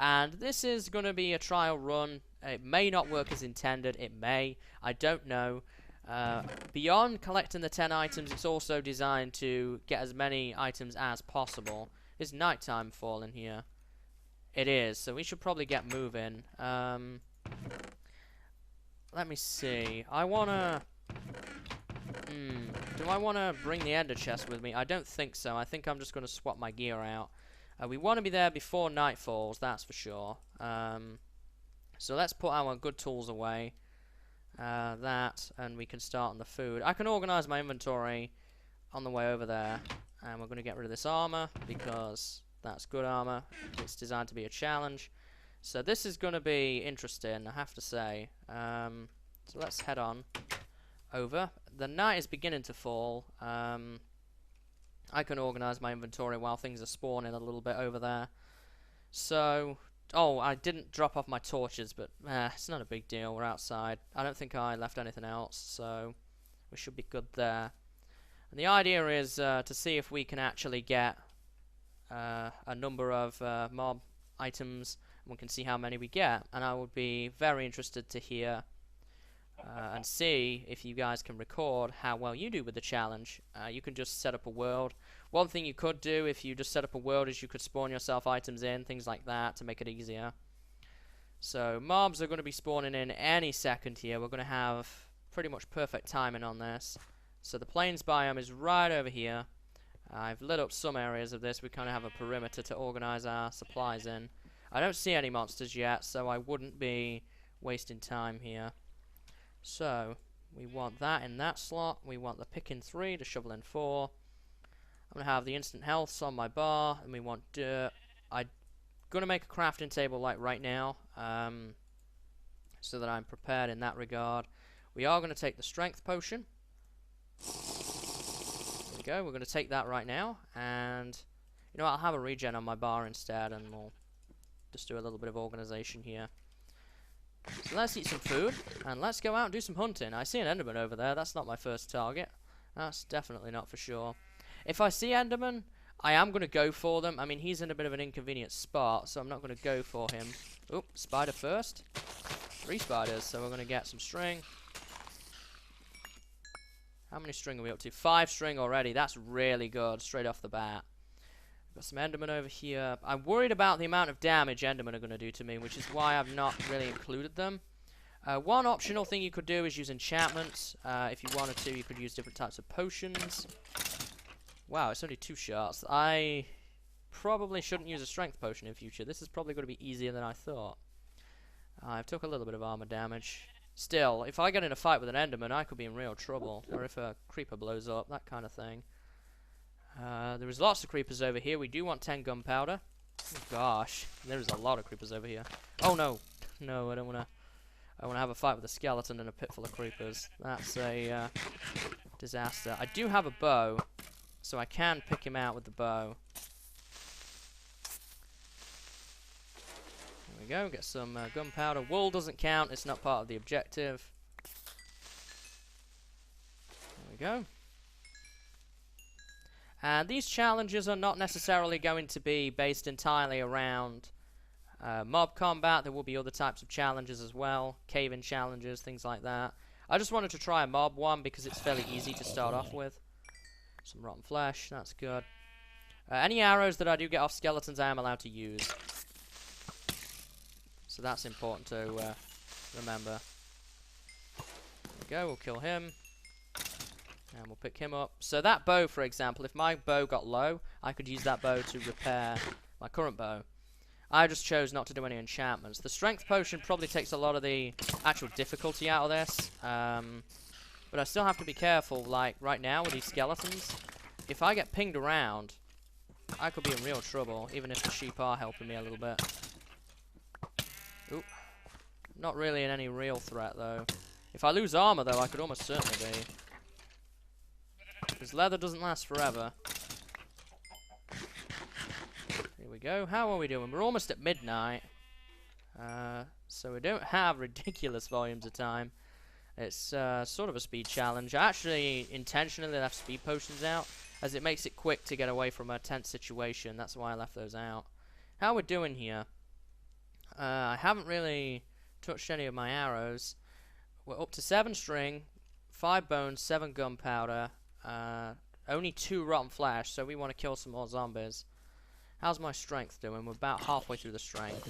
And this is going to be a trial run. It may not work as intended. It may. I don't know. Beyond collecting the 10 items, it's also designed to get as many items as possible. Is nighttime falling here? It is, so we should probably get moving. Let me see. I wanna... do I wanna bring the ender chest with me? I don't think so. I think I'm just gonna swap my gear out. We want to be there before night falls, that's for sure. So let's put our good tools away. That, and we can start on the food. I can organize my inventory on the way over there. And we're going to get rid of this armor, because that's good armor. It's designed to be a challenge. So this is going to be interesting, I have to say. So let's head on over. The night is beginning to fall. I can organize my inventory while things are spawning a little bit over there. So... oh, I didn't drop off my torches, but it's not a big deal. We're outside. I don't think I left anything else, so we should be good there. And the idea is to see if we can actually get a number of mob items, and we can see how many we get. And I would be very interested to hear and see if you guys can record how well you do with the challenge. You can just set up a world. One thing you could do if you just set up a world is you could spawn yourself items in, things like that, to make it easier. So mobs are going to be spawning in any second here. We're going to have pretty much perfect timing on this. So the plains biome is right over here. I've lit up some areas of this. We kind of have a perimeter to organize our supplies in. I don't see any monsters yet, so I wouldn't be wasting time here. So we want that in that slot. We want the pick in 3, the shovel in 4. I'm going to have the instant healths on my bar, and we want dirt. I'm going to make a crafting table like right now, so that I'm prepared in that regard. We are going to take the strength potion. There we go, we're going to take that right now, and you know what, I'll have a regen on my bar instead, and we'll just do a little bit of organization here. So let's eat some food, and let's go out and do some hunting. I see an enderman over there. That's not my first target. That's definitely not for sure. If I see enderman, I am going to go for them. I mean, he's in a bit of an inconvenient spot, so I'm not going to go for him. Oop, spider first. 3 spiders, so we're going to get some string. How many string are we up to? 5 string already. That's really good, straight off the bat. Got some endermen over here. I'm worried about the amount of damage endermen are going to do to me, which is why I've not really included them. One optional thing you could do is use enchantments. If you wanted to, you could use different types of potions. Wow, it's only 2 shots. I probably shouldn't use a strength potion in future. This is probably going to be easier than I thought. I've took a little bit of armor damage. Still, if I get in a fight with an enderman, I could be in real trouble. Or if a creeper blows up, that kind of thing. There is lots of creepers over here. We do want 10 gunpowder. Oh, gosh, there's a lot of creepers over here. Oh no, no, I don't want to. I want to have a fight with a skeleton in a pit full of creepers. That's a disaster. I do have a bow, so I can pick him out with the bow. There we go. Get some gunpowder. Wool doesn't count. It's not part of the objective. There we go. And these challenges are not necessarily going to be based entirely around mob combat. There will be other types of challenges as well. Cave-in challenges, things like that. I just wanted to try a mob one because it's fairly easy to start off with. Some rotten flesh, that's good. Any arrows that I do get off skeletons I am allowed to use. So that's important to remember. There we go, we'll kill him. And we'll pick him up. So that bow, for example, if my bow got low, I could use that bow to repair my current bow. I just chose not to do any enchantments. The strength potion probably takes a lot of the actual difficulty out of this. But I still have to be careful, like right now with these skeletons. If I get pinged around, I could be in real trouble, even if the sheep are helping me a little bit. Oop. Not really in any real threat, though. If I lose armor, though, I could almost certainly be. Because leather doesn't last forever. Here we go. How are we doing? We're almost at midnight. So we don't have ridiculous volumes of time. It's sort of a speed challenge. I actually intentionally left speed potions out, as it makes it quick to get away from a tense situation. That's why I left those out. How are we doing here? I haven't really touched any of my arrows. We're up to 7 string, 5 bones, 7 gunpowder, only 2 rotten flesh, so we want to kill some more zombies. How's my strength doing? We're about halfway through the strength.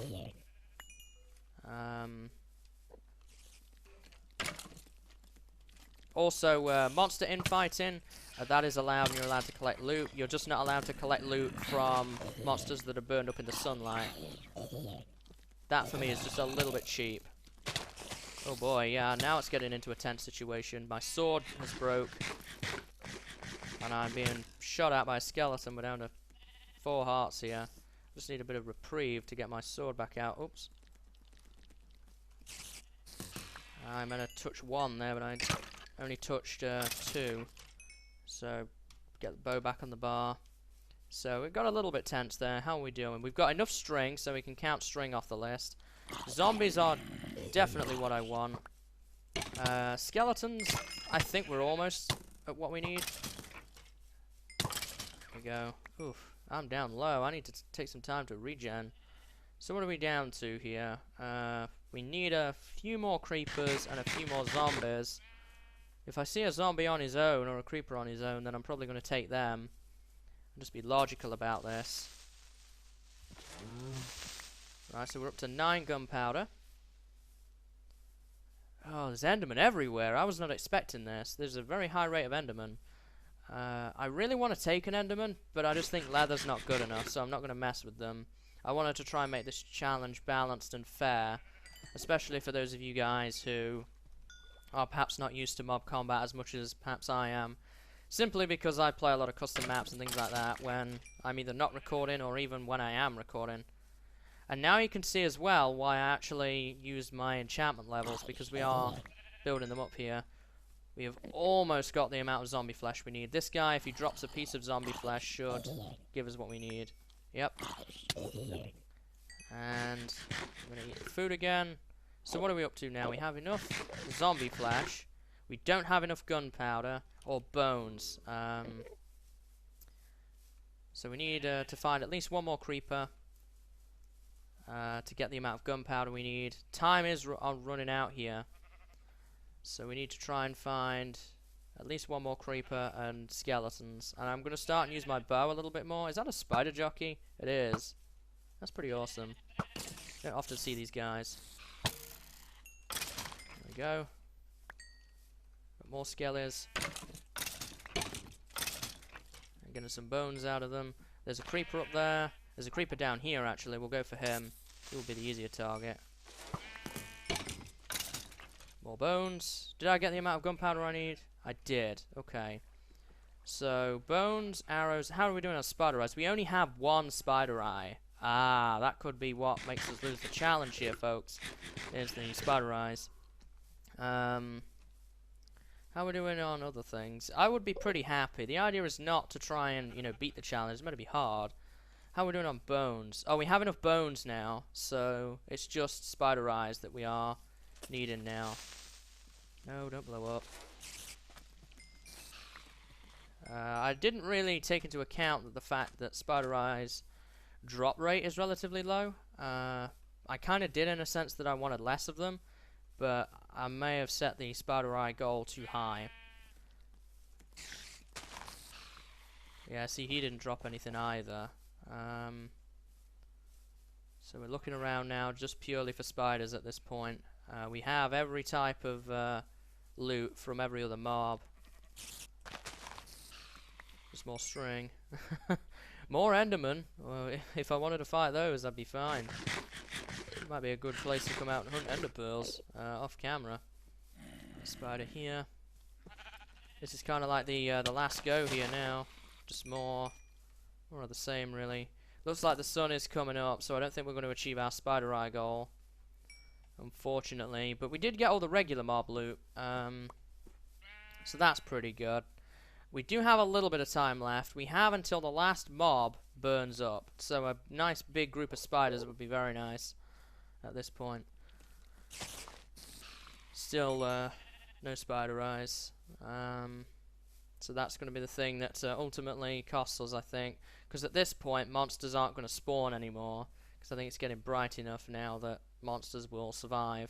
Also, monster infighting, that is allowed and you're allowed to collect loot. You're just not allowed to collect loot from monsters that are burned up in the sunlight. That for me is just a little bit cheap. Oh boy, yeah, now it's getting into a tense situation. My sword has broke. And I'm being shot at by a skeleton. We're down to 4 hearts here. Just need a bit of reprieve to get my sword back out. Oops. I meant to touch 1 there, but I only touched 2. So, get the bow back on the bar. So, it got a little bit tense there. How are we doing? We've got enough string, so we can count string off the list. Zombies are definitely what I want. Skeletons, I think we're almost at what we need. There we go. Oof, I'm down low. I need to take some time to regen. So what are we down to here? We need a few more creepers and a few more zombies. If I see a zombie on his own or a creeper on his own, then I'm probably going to take them. I'll just be logical about this. Right, so we're up to 9 gunpowder. Oh, there's endermen everywhere. I was not expecting this. There's a very high rate of endermen. I really want to take an enderman, but I just think leather's not good enough, so I'm not going to mess with them. I wanted to try and make this challenge balanced and fair, especially for those of you guys who are perhaps not used to mob combat as much as perhaps I am. Simply because I play a lot of custom maps and things like that when I'm either not recording or even when I am recording. And now you can see as well why I actually used my enchantment levels, because we are building them up here. We have almost got the amount of zombie flesh we need. This guy, if he drops a piece of zombie flesh, should give us what we need. Yep. And I'm going to eat the food again. So what are we up to now? We have enough zombie flesh. We don't have enough gunpowder or bones. So we need to find at least 1 more creeper to get the amount of gunpowder we need. Time is running out here. So we need to try and find at least 1 more creeper and skeletons. And I'm going to start and use my bow a little bit more. Is that a spider jockey? It is. That's pretty awesome. Don't often see these guys. There we go. Got more skellies. I'm getting some bones out of them. There's a creeper up there. There's a creeper down here, actually. We'll go for him. He will be the easier target. More bones. Did I get the amount of gunpowder I need? I did. Okay. So, bones, arrows. How are we doing on spider eyes? We only have 1 spider eye. Ah, that could be what makes us lose the challenge here, folks. Is the spider eyes. How are we doing on other things? I would be pretty happy. The idea is not to try and, you know, beat the challenge. It's meant to be hard. How are we doing on bones? Oh, we have enough bones now. So, it's just spider eyes that we are needing now. No, don't blow up. I didn't really take into account the fact that spider eyes drop rate is relatively low. I kind of did in a sense that I wanted less of them, but I may have set the spider eye goal too high. Yeah, see, he didn't drop anything either. So we're looking around now just purely for spiders at this point. We have every type of loot from every other mob. Just more string. More endermen. Well, if I wanted to fight those, I'd be fine. It might be a good place to come out and hunt ender pearls off camera. Spider here. This is kind of like the last go here now. Just more of the same, really. Looks like the sun is coming up, so I don't think we're going to achieve our spider eye goal, unfortunately. But we did get all the regular mob loot, so that's pretty good. We do have a little bit of time left. We have until the last mob burns up, so a nice big group of spiders would be very nice at this point. Still no spider eyes, so that's going to be the thing that ultimately costs us, I think, because at this point monsters aren't going to spawn anymore, because I think it's getting bright enough now that monsters will survive.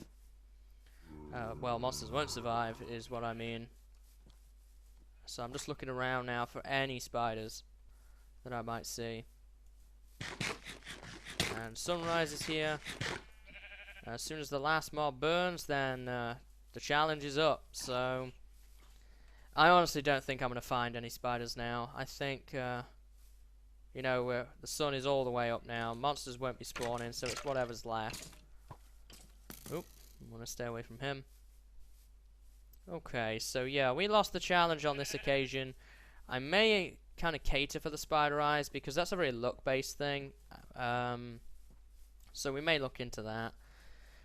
Well, monsters won't survive, is what I mean. So I'm just looking around now for any spiders that I might see. And sunrise is here. As soon as the last mob burns, then the challenge is up. So I honestly don't think I'm going to find any spiders now. I think, you know, the sun is all the way up now. Monsters won't be spawning, so it's whatever's left. Oop, I want to stay away from him. Okay, so yeah, we lost the challenge on this occasion. I may kind of cater for the spider eyes because that's a very luck-based thing. So we may look into that.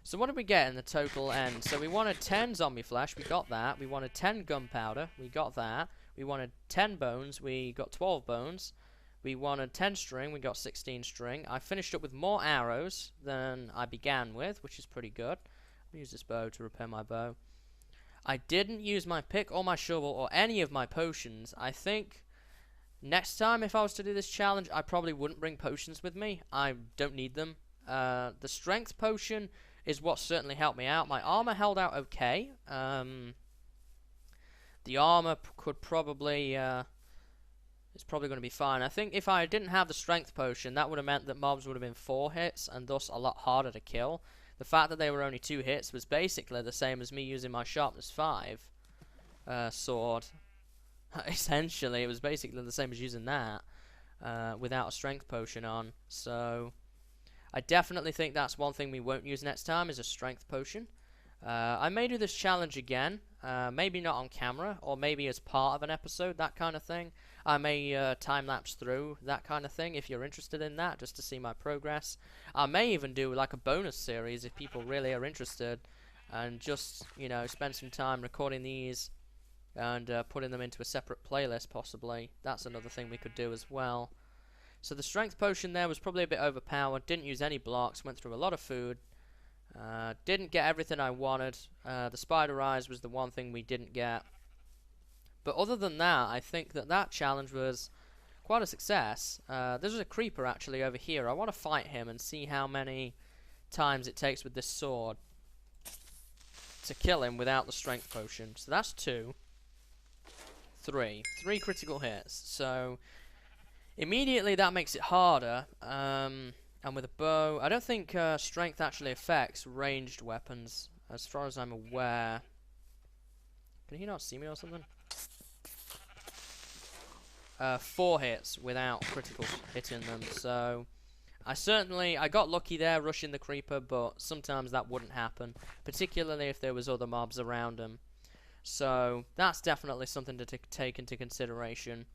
So what did we get in the total end? So we wanted 10 zombie flesh, we got that. We wanted 10 gunpowder, we got that. We wanted 10 bones, we got 12 bones. We wanted 10 string, we got 16 string. I finished up with more arrows than I began with, which is pretty good. I'll use this bow to repair my bow. I didn't use my pick or my shovel or any of my potions. I think next time if I was to do this challenge, I probably wouldn't bring potions with me. I don't need them. The strength potion is what certainly helped me out. My armor held out okay. The armor could probably... it's probably going to be fine. I think if I didn't have the strength potion, that would have meant that mobs would have been 4 hits and thus a lot harder to kill. The fact that they were only 2 hits was basically the same as me using my sharpness 5 sword. Essentially, it was basically the same as using that without a strength potion on. So I definitely think that's one thing we won't use next time is a strength potion. I may do this challenge again, maybe not on camera, or maybe as part of an episode, that kind of thing. I may time-lapse through that kind of thing if you're interested in that, just to see my progress. I may even do like a bonus series if people really are interested, and just, you know, spend some time recording these and putting them into a separate playlist possibly. That's another thing we could do as well. So the strength potion there was probably a bit overpowered, didn't use any blocks, went through a lot of food. Didn't get everything I wanted. The spider eyes was the one thing we didn't get. But other than that, I think that that challenge was quite a success. There's a creeper actually over here. I want to fight him and see how many times it takes with this sword to kill him without the strength potion. So that's 2. 3 critical hits. So immediately that makes it harder. And with a bow, I don't think strength actually affects ranged weapons, as far as I'm aware. Can he not see me or something? 4 hits without criticals hitting them, so I got lucky there rushing the creeper, but sometimes that wouldn't happen, particularly if there was other mobs around him. So that's definitely something to take into consideration.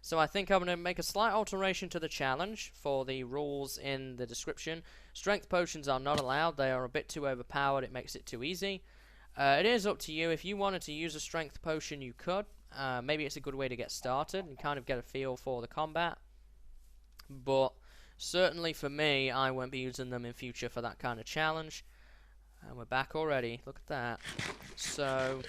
So I think I'm going to make a slight alteration to the challenge for the rules in the description. Strength potions are not allowed. They are a bit too overpowered. It makes it too easy. It is up to you. If you wanted to use a strength potion, you could. Maybe it's a good way to get started and kind of get a feel for the combat. But certainly for me, I won't be using them in future for that kind of challenge. And we're back already. Look at that. So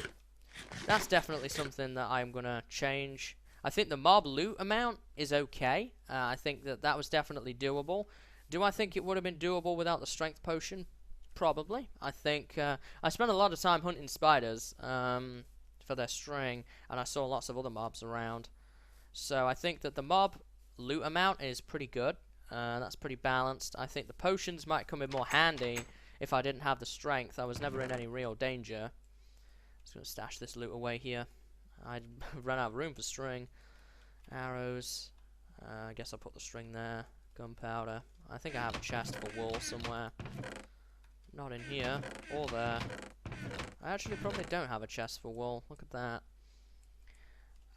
that's definitely something that I'm going to change. I think the mob loot amount is okay. I think that that was definitely doable. Do I think it would have been doable without the strength potion? Probably. I think I spent a lot of time hunting spiders for their string, and I saw lots of other mobs around. So I think that the mob loot amount is pretty good. That's pretty balanced. I think the potions might come in more handy if I didn't have the strength. I was never in any real danger. Just going to stash this loot away here. I ran out of room for string. Arrows. I guess I'll put the string there. Gunpowder. I think I have a chest for wool somewhere. Not in here. Or there. I actually probably don't have a chest for wool. Look at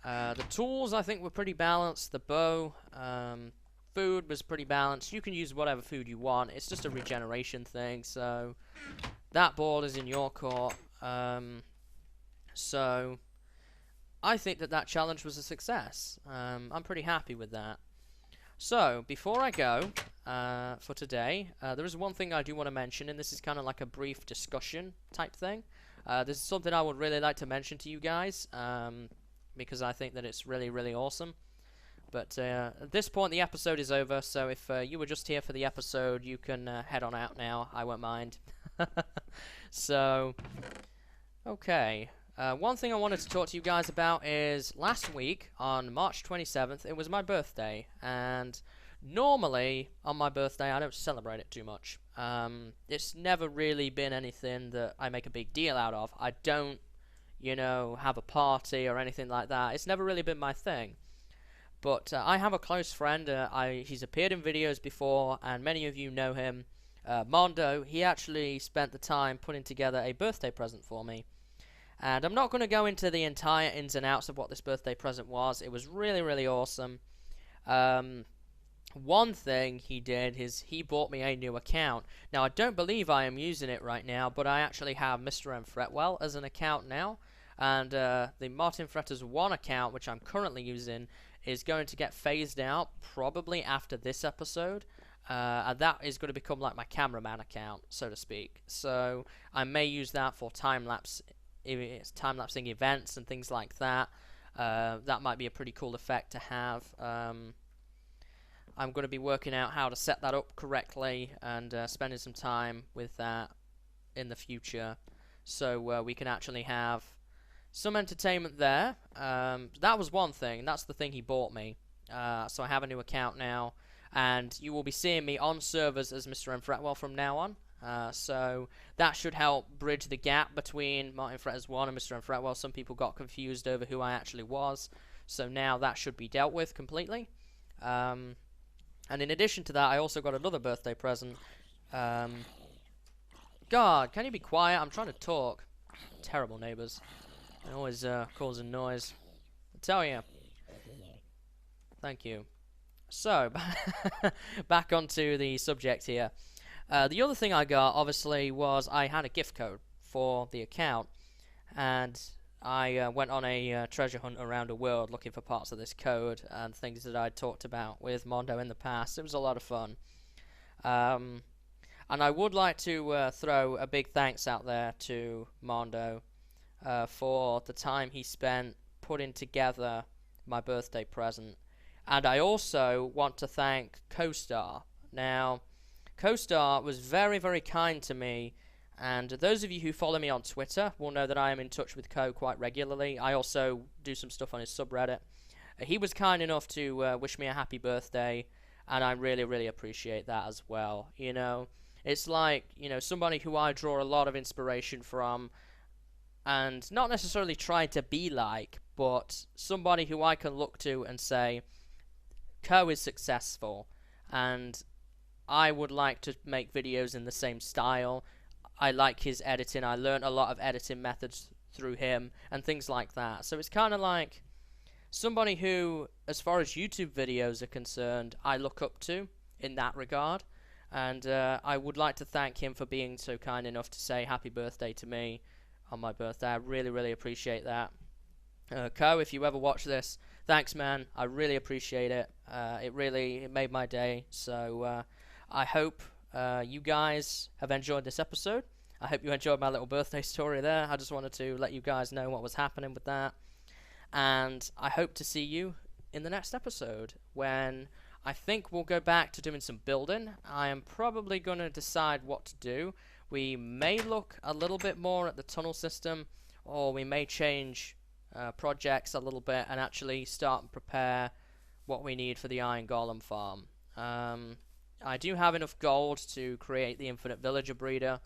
that. The tools I think were pretty balanced. The bow. Food was pretty balanced. You can use whatever food you want. It's just a regeneration thing. So that ball is in your court. So I think that that challenge was a success. I'm pretty happy with that. So, before I go for today, there is one thing I do want to mention, and this is kind of like a brief discussion type thing. This is something I would really like to mention to you guys, because I think that it's really, really awesome. But at this point, the episode is over, so if you were just here for the episode, you can head on out now. I won't mind. So, okay. One thing I wanted to talk to you guys about is last week, on March 27th, it was my birthday, and normally, on my birthday, I don't celebrate it too much. It's never really been anything that I make a big deal out of. I don't, you know, have a party or anything like that. It's never really been my thing. But I have a close friend. He's appeared in videos before, and many of you know him. Mondo, he actually spent the time putting together a birthday present for me. And I'm not going to go into the entire ins and outs of what this birthday present was. It was really, really awesome. One thing he did is he bought me a new account. Now, I don't believe I am using it right now, but I actually have MrMFretwell as an account now. And the Martin Fretters 1 account, which I'm currently using, is going to get phased out probably after this episode. And that is going to become like my cameraman account, so to speak. So I may use that for time-lapsing events and things like that. That might be a pretty cool effect to have. I'm going to be working out how to set that up correctly and spending some time with that in the future, so we can actually have some entertainment there. That was one thing. That's the thing he bought me. So I have a new account now, and you will be seeing me on servers as MrMFretwell from now on. So that should help bridge the gap between Martin Fretters 1 and MrMFretwell. Some people got confused over who I actually was, so now that should be dealt with completely. And in addition to that, I also got another birthday present. God, can you be quiet? I'm trying to talk. Terrible neighbors. They're always causing noise. I tell you. Thank you. So, back onto the subject here. The other thing I got, obviously, was I had a gift code for the account. And I went on a treasure hunt around the world looking for parts of this code and things that I'd talked about with Mondo in the past. It was a lot of fun. And I would like to throw a big thanks out there to Mondo for the time he spent putting together my birthday present. And I also want to thank CoStar. Now, CoStar was very, very kind to me. And those of you who follow me on Twitter will know that I am in touch with Co quite regularly. I also do some stuff on his subreddit. He was kind enough to wish me a happy birthday, and I really, really appreciate that as well. You know, it's like, you know, somebody who I draw a lot of inspiration from, and not necessarily try to be like, but somebody who I can look to and say, Co is successful, and I would like to make videos in the same style. I like his editing. I learned a lot of editing methods through him and things like that. So it's kind of like somebody who, as far as YouTube videos are concerned, I look up to in that regard. And I would like to thank him for being so kind enough to say happy birthday to me on my birthday. I really, really appreciate that. Co, if you ever watch this, thanks, man. I really appreciate it. It made my day. So I hope you guys have enjoyed this episode. I hope you enjoyed my little birthday story there. I just wanted to let you guys know what was happening with that. And I hope to see you in the next episode, when I think we'll go back to doing some building. I am probably going to decide what to do. We may look a little bit more at the tunnel system, or we may change projects a little bit and actually start and prepare what we need for the Iron Golem farm. I do have enough gold to create the infinite villager breeder.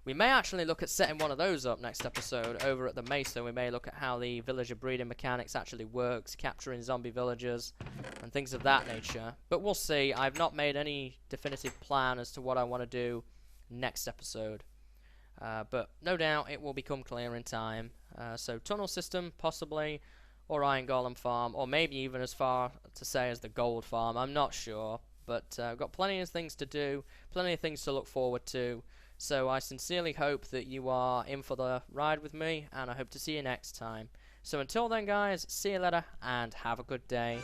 We may actually look at setting one of those up next episode over at the Mesa. We may look at how the villager breeding mechanics actually works, capturing zombie villagers and things of that nature. But we'll see. I've not made any definitive plan as to what I want to do next episode. But no doubt it will become clear in time. So tunnel system, possibly, or Iron Golem farm, or maybe even as far to say as the gold farm. I'm not sure. But I've got plenty of things to do, plenty of things to look forward to. So I sincerely hope that you are in for the ride with me, and I hope to see you next time. So until then, guys, see you later, and have a good day.